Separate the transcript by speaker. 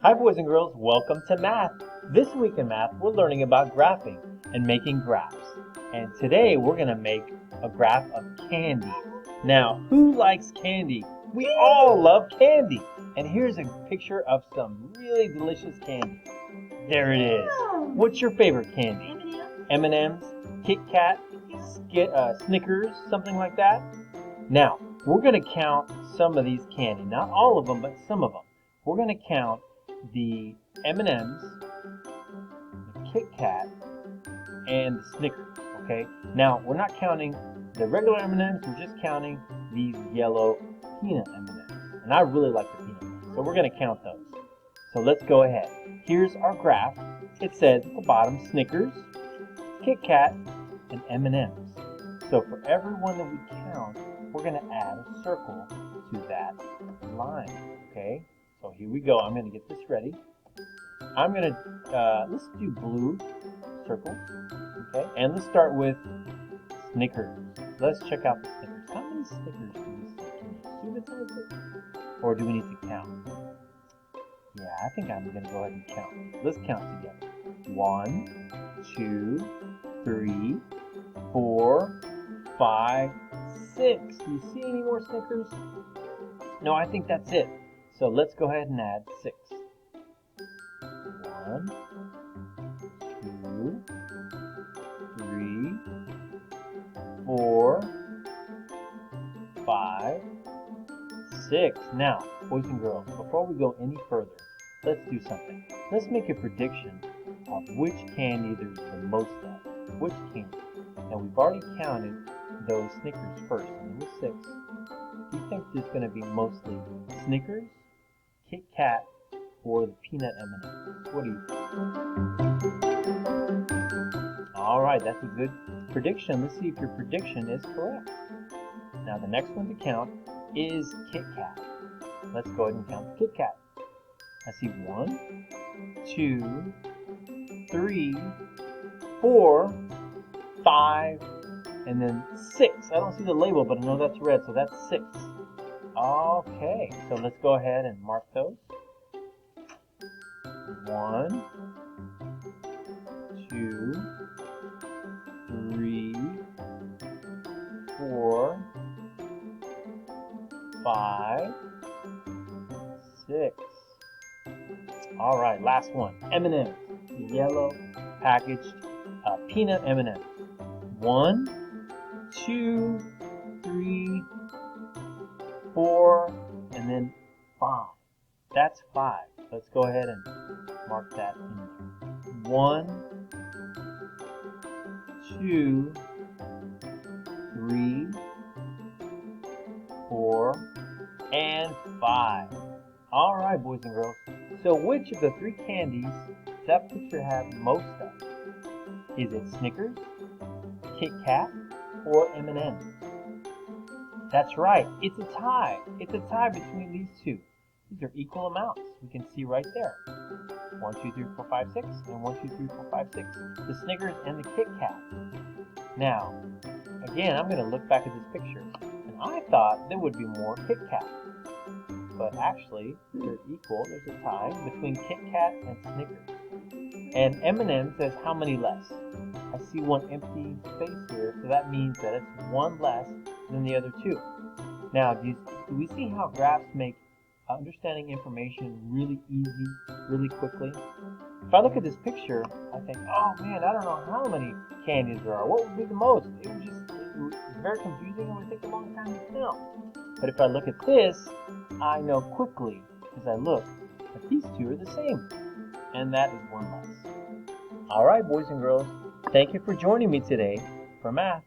Speaker 1: Hi boys and girls, welcome to math. This week in math, we're learning about graphing and making graphs. And today we're going to make a graph of candy. Now, who likes candy? We all love candy. And here's a picture of some really delicious candy. There it is. What's your favorite candy? M&M's, Kit Kat, Snickers, something like that? Now, we're going to count some of these candy. Not all of them, but some of them. We're going to count the M&M's, the Kit Kat, and the Snickers, okay? Now, we're not counting the regular M&M's, we're just counting these yellow peanut M&M's. And I really like the peanut ones, so we're going to count those. So let's go ahead. Here's our graph. It says at the bottom, Snickers, Kit Kat, and M&M's. So for every one that we count, we're going to add a circle to that line, okay? So here we go. I'm going to get this ready. I'm going to, let's do blue circles, okay? And let's start with Snickers. Let's check out the Snickers. How many Snickers do we see? Can you supersize it? Or do we need to count? Yeah, I think I'm going to go ahead and count. Let's count together. 1, 2, 3, 4, 5, 6. Do you see any more Snickers? No, I think that's it. So let's go ahead and add 6. 1, 2, 3, 4, 5, 6. Now, boys and girls, before we go any further, let's do something. Let's make a prediction of which candy there's the most of. Which candy? Now, we've already counted those Snickers first, and there was 6. Do you think there's going to be mostly Snickers, Kit Kat, or the peanut M&Ms? What do you think? Alright, that's a good prediction. Let's see if your prediction is correct. Now the next one to count is Kit Kat. Let's go ahead and count the Kit Kat. I see 1, 2, 3, 4, 5, and then 6. I don't see the label, but I know that's red, so that's 6. Okay, so let's go ahead and mark those. 1, 2, 3, 4, 5, 6. All right, last one. M&M's, the yellow packaged peanut M&M's. 1, 2, 3, 4, and then 5. That's 5. Let's go ahead and mark that in there. 1, 2, 3, 4, and 5. All right, boys and girls. So which of the 3 candies does that picture have most of? Is it Snickers, Kit Kat, or M&M's? That's right. It's a tie. It's a tie between these two. These are equal amounts. We can see right there. 1, 2, 3, 4, 5, 6, and 1, 2, 3, 4, 5, 6. The Snickers and the Kit Kat. Now, again, I'm going to look back at this picture, and I thought there would be more Kit Kat. But actually, they're equal. There's a tie between Kit Kat and Snickers. And M&M says how many less? I see one empty space here, so that means that it's one less than the other 2. Now, do we see how graphs make understanding information really easy, really quickly? If I look at this picture, I think, oh man, I don't know how many candies there are. What would be the most? It's very confusing and would take a long time to count. But if I look at this, I know quickly, as I look, that these 2 are the same. And that is one less. Alright, boys and girls, thank you for joining me today for math.